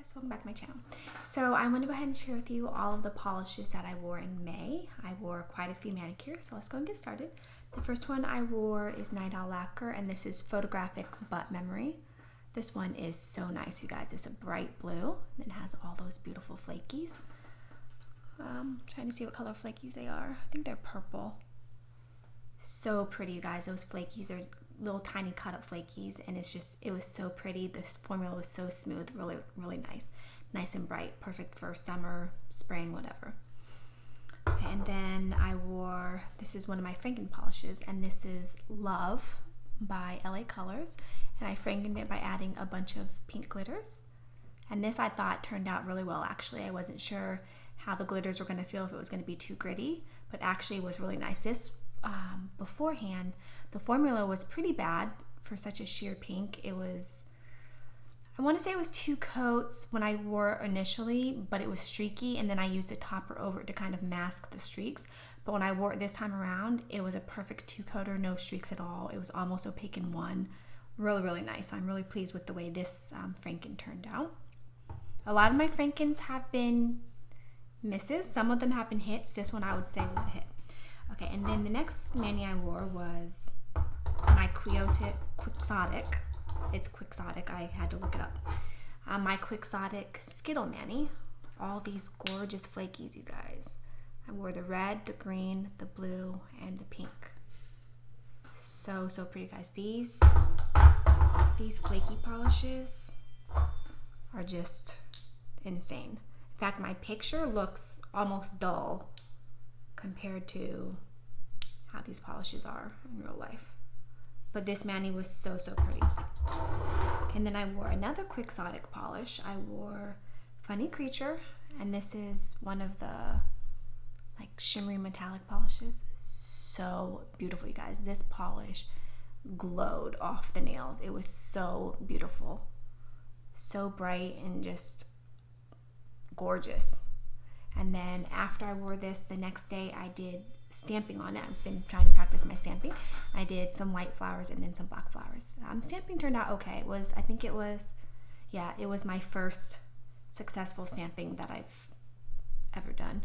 guys, welcome back to my channel. So I'm going to go ahead and share with you all of the polishes that I wore in May. I wore quite a few manicures, so let's go and get started. The first one I wore is Night Owl Lacquer, and this is Photographic Butt Memory. This one is so nice, you guys. It's a bright blue, and it has all those beautiful flakies. Trying to see what color flakies they are. I think they're purple. So pretty, you guys. Those flakies are little tiny cut up flakies, and it was so pretty. This formula was so smooth, really nice and bright, perfect for summer, spring, whatever. Okay, and then I wore, this is one of my Franken polishes, and this is Love by LA Colors, and I frankened it by adding a bunch of pink glitters. And this I thought turned out really well. Actually, I wasn't sure how the glitters were going to feel, if it was going to be too gritty, but actually it was really nice. This beforehand, the formula was pretty bad for such a sheer pink. It was, I want to say it was 2 coats when I wore it initially, but it was streaky, and then I used a topper over it to kind of mask the streaks. But when I wore it this time around, it was a perfect 2-coater, no streaks at all. It was almost opaque in one. Really nice. I'm really pleased with the way this Franken turned out. A lot of my Frankens have been misses. Some of them have been hits. This one I would say was a hit. Okay, and then the next mani I wore was my Quixotic. It's Quixotic. I had to look it up. My Quixotic Skittle mani. All these gorgeous flakies, you guys. I wore the red, the green, the blue, and the pink. So pretty, guys. These flaky polishes are just insane. In fact, my picture looks almost dull compared to how these polishes are in real life. But this mani was so pretty. And then I wore another Quixotic polish. I wore Funny Creature, and this is one of the like shimmery metallic polishes. So beautiful, you guys. This polish glowed off the nails. It was so beautiful, so bright and just gorgeous. And then after I wore this, the next day I did stamping on it. I've been trying to practice my stamping. I did some white flowers and then some black flowers. Stamping turned out okay. It was my first successful stamping that I've ever done.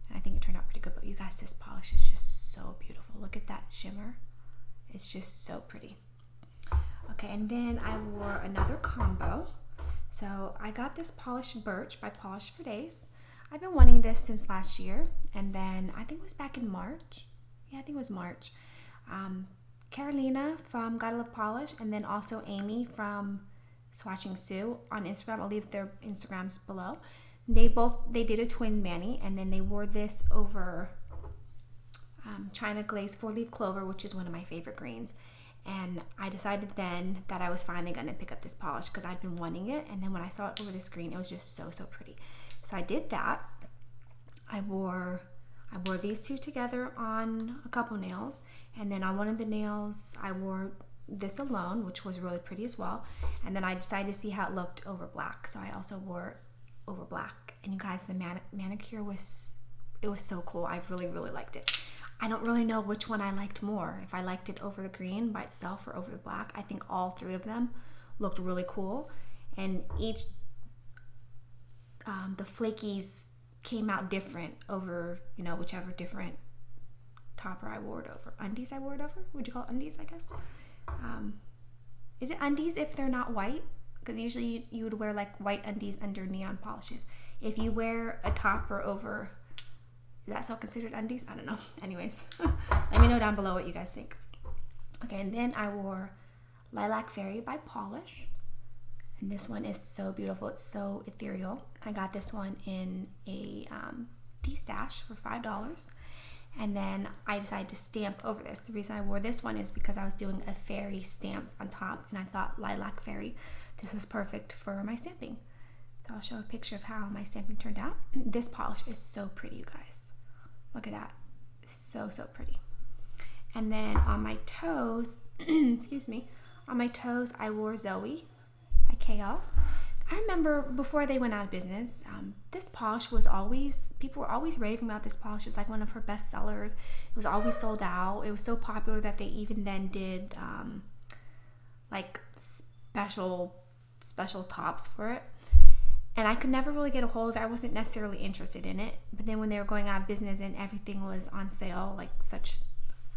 And I think it turned out pretty good. But you guys, this polish is just so beautiful. Look at that shimmer. It's just so pretty. Okay, and then I wore another combo. So I got this polish Birch by Polish for Days. I've been wanting this since last year, and then I think it was back in March. Yeah, I think it was March. Carolina from Gotta Love Polish, and then also Amy from Swatching Sue on Instagram. I'll leave their Instagrams below. They did a twin mani, and then they wore this over China Glaze 4-leaf clover, which is one of my favorite greens. And I decided then that I was finally going to pick up this polish because I'd been wanting it, and then when I saw it over this green, it was just so pretty. So I did that. I wore these two together on a couple nails, and then on one of the nails I wore this alone, which was really pretty as well. And then I decided to see how it looked over black, so I also wore it over black. And you guys, the manicure was so cool. I really liked it. I don't really know which one I liked more, if I liked it over the green by itself or over the black. I think all 3 of them looked really cool, and each the flakies came out different over, whichever different topper I wore it over. Undies I wore it over? Would you call it undies, I guess? Is it undies if they're not white? Because usually you would wear like white undies under neon polishes. If you wear a topper over, is that still considered undies? I don't know. Anyways, let me know down below what you guys think. Okay, and then I wore Lilac Fairy by Polish. And this one is so beautiful. It's so ethereal. I got this one in a D-stash for $5. And then I decided to stamp over this. The reason I wore this one is because I was doing a fairy stamp on top, and I thought Lilac Fairy, this is perfect for my stamping. So I'll show a picture of how my stamping turned out. This polish is so pretty, you guys. Look at that. So pretty. And then on my toes, excuse me, on my toes I wore Zoe by KL. I remember before they went out of business, this polish was people were always raving about this polish. It was like one of her best sellers. It was always sold out. It was so popular that they even then did like special tops for it. and I could never really get a hold of it. I wasn't necessarily interested in it. But then when they were going out of business and everything was on sale, like such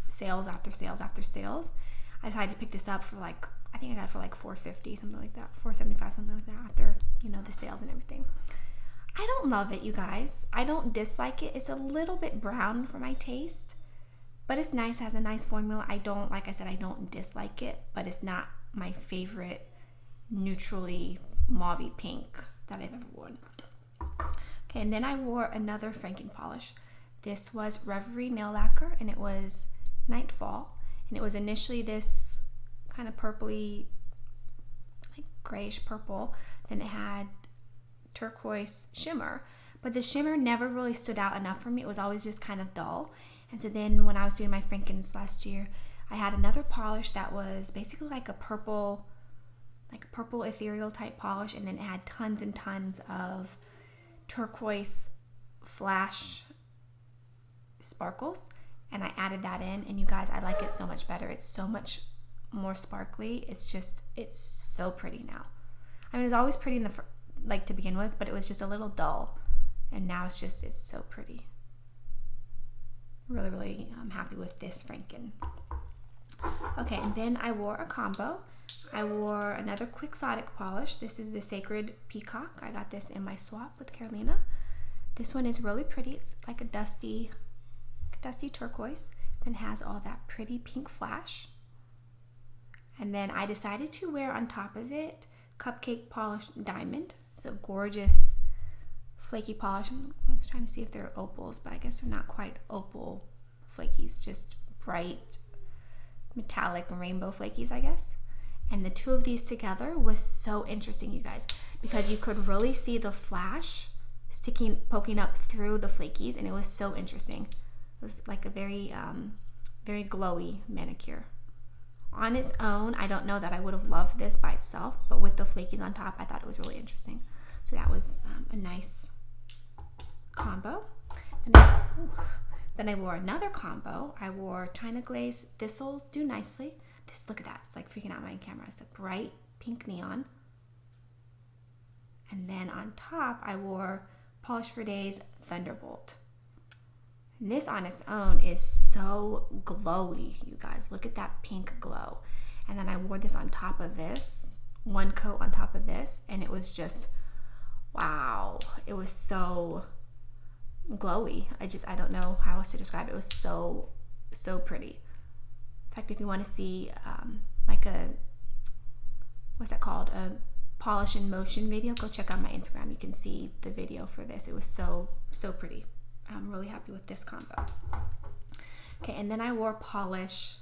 sales after sales after sales, I decided to pick this up for like, I think I got it for like $4.50, something like that, $4.75, something like that, after, you know, the sales and everything. I don't love it, you guys. I don't dislike it. It's a little bit brown for my taste, but it's nice. It has a nice formula. I don't, like I said, I don't dislike it, but it's not my favorite neutrally mauvey pink that I've ever worn. Okay, and then I wore another Franken polish. This was Reverie nail lacquer, and it was Nightfall, and it was initially this kind of purpley, like grayish purple. Then it had turquoise shimmer, but the shimmer never really stood out enough for me. It was always just kind of dull. And so then when I was doing my Frankens last year, I had another polish that was basically like a purple ethereal type polish, and then it had tons and tons of turquoise flash sparkles, and I added that in, and you guys, I like it so much better. It's so much more sparkly. It's so pretty now. I mean, it was always pretty in the like to begin with, but it was just a little dull, and now it's so pretty. Really, really happy with this Franken. Okay, and then I wore a combo. I wore another Quixotic polish. This is the Sacred Peacock. I got this in my swap with Carolina. This one is really pretty. It's like a dusty turquoise, then has all that pretty pink flash. And then I decided to wear on top of it Cupcake Polish Diamond. It's a gorgeous flaky polish. I was trying to see if they're opals, but I guess they're not quite opal flakies, just bright metallic rainbow flakies, I guess. And the two of these together was so interesting, you guys, because you could really see the flash poking up through the flakies, and it was so interesting. It was like a very glowy manicure. On its own, I don't know that I would have loved this by itself, but with the flakies on top, I thought it was really interesting. So that was a nice combo. Then I wore another combo. I wore China Glaze This'll Do Nicely. Look at that. It's like freaking out my camera. It's a bright pink neon. And then on top, I wore Polish for Days Thunderbolt. And this on its own is so glowy, you guys. Look at that pink glow. And then I wore this on top of this, one coat on top of this, and it was just, wow. It was so glowy. I don't know how else to describe it. It was so pretty. In fact, if you want to see like what's that called? A polish in motion video, go check out my Instagram. You can see the video for this. It was so pretty. I'm really happy with this combo. Okay, and then I wore Polish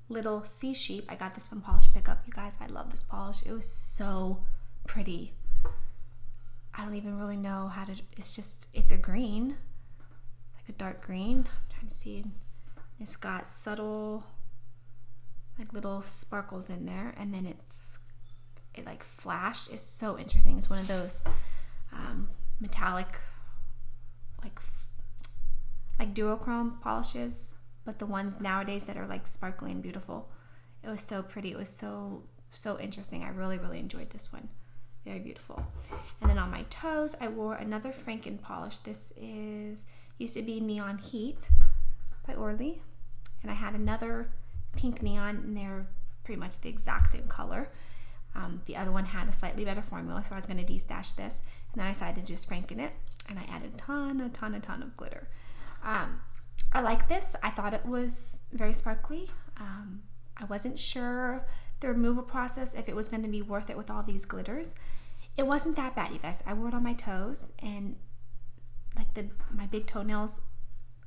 Little Sea Sheep. I got this from Polish Pickup. You guys, I love this polish. It was so pretty. I don't even really know how to, it's a green, like a dark green. I'm trying to see. It's got subtle, like little sparkles in there, and then it like flashed. It's so interesting. It's one of those metallic, like duochrome polishes, but the ones nowadays that are like sparkly and beautiful. It was so pretty. It was so interesting. I really, really enjoyed this one. Very beautiful. And then on my toes, I wore another Franken polish. This used to be Neon Heat by Orly, and I had another pink neon, and they're pretty much the exact same color. The other one had a slightly better formula, so I was going to destash this, and then I decided to just Franken it, and I added a ton of glitter. I like this. I thought it was very sparkly. I wasn't sure the removal process, if it was going to be worth it with all these glitters. It wasn't that bad, you guys. I wore it on my toes, and like my big toenails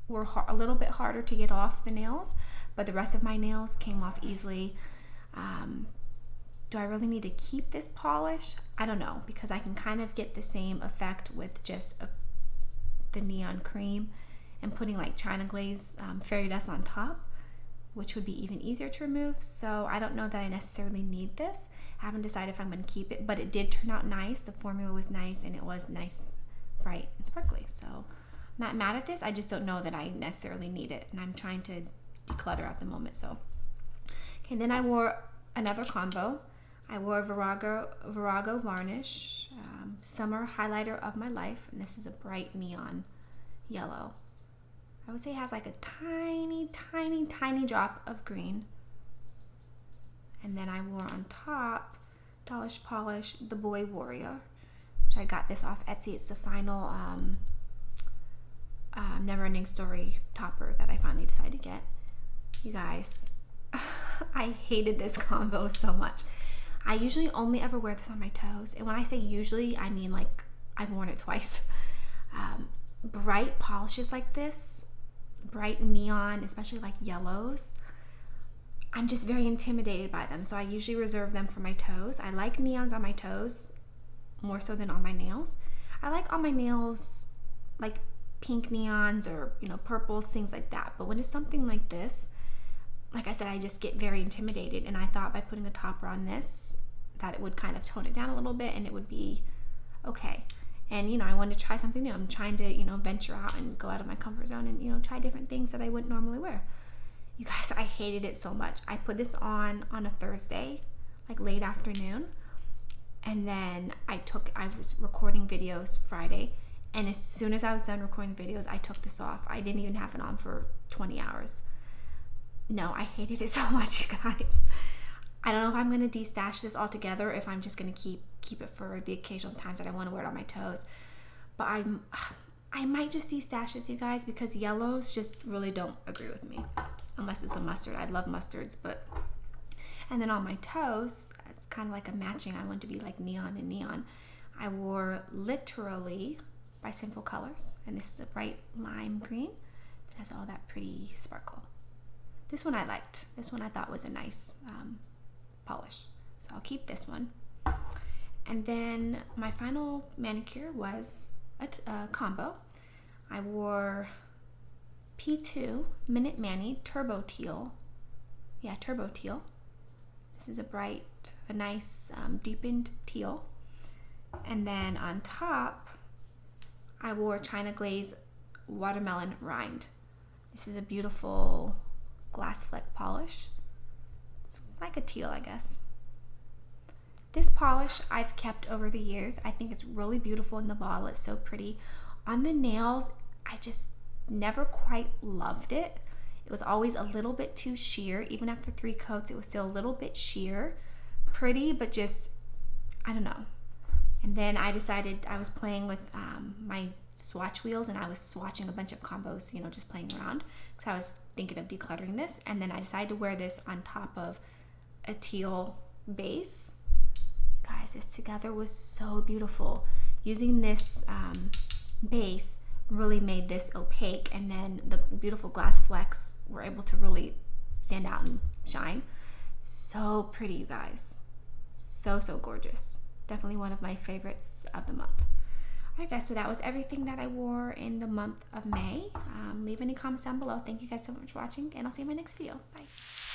were a little bit harder to get off the nails, but the rest of my nails came off easily. Do I really need to keep this polish? I don't know, because I can kind of get the same effect with just the neon cream and putting like China Glaze fairy dust on top, which would be even easier to remove. So I don't know that I necessarily need this. I haven't decided if I'm going to keep it, but it did turn out nice. The formula was nice, and it was nice, bright, and sparkly. So I'm not mad at this. I just don't know that I necessarily need it, and I'm trying to declutter at the moment. So okay, then I wore another combo. I wore Virago varnish, summer highlighter of my life, and this is a bright neon yellow. I would say it has like a tiny drop of green. And then I wore on top Dollish Polish the Boy Warrior, which I got this off Etsy. It's the final Never Ending Story topper that I finally decided to get. You guys, I hated this combo so much. I usually only ever wear this on my toes, and when I say usually, I mean like I've worn it twice. Bright polishes like this, bright neon, especially like yellows, I'm just very intimidated by them, so I usually reserve them for my toes. I like neons on my toes more so than on my nails. I like on my nails like pink neons or, you know, purples, things like that. But when it's something like this, like I said, I just get very intimidated, and I thought by putting a topper on this that it would kind of tone it down a little bit and it would be okay. And, you know, I wanted to try something new. I'm trying to, you know, venture out and go out of my comfort zone and, you know, try different things that I wouldn't normally wear. You guys, I hated it so much. I put this on a Thursday, like late afternoon, and then I was recording videos Friday, and as soon as I was done recording videos, I took this off. I didn't even have it on for 20 hours. No, I hated it so much, you guys. I don't know if I'm going to de-stash this altogether, if I'm just going to keep it for the occasional times that I want to wear it on my toes. But I might just de-stash this, you guys, because yellows just really don't agree with me. Unless it's a mustard. I love mustards, but... And then on my toes, it's kind of like a matching. I want to be like neon and neon. I wore Literally by Sinful Colors, and this is a bright lime green. It has all that pretty sparkle. This one I liked. This one I thought was a nice polish. So I'll keep this one. And then my final manicure was a combo. I wore P2 Minute Mani Turbo Teal. Yeah, Turbo Teal. This is a nice deepened teal. And then on top, I wore China Glaze Watermelon Rind. This is a beautiful glass fleck polish. It's like a teal, I guess. This polish I've kept over the years. I think it's really beautiful in the bottle. It's so pretty. On the nails, I just never quite loved it. It was always a little bit too sheer. Even after 3 coats, it was still a little bit sheer. Pretty, but just, I don't know. And then I decided I was playing with my swatch wheels, and I was swatching a bunch of combos, you know, just playing around, because I was thinking of decluttering this. And then I decided to wear this on top of a teal base. You guys, this together was so beautiful. Using this base really made this opaque, and then the beautiful glass flecks were able to really stand out and shine. So pretty, you guys. So gorgeous. Definitely one of my favorites of the month. Alright guys, so that was everything that I wore in the month of May. Leave any comments down below. Thank you guys so much for watching, and I'll see you in my next video. Bye.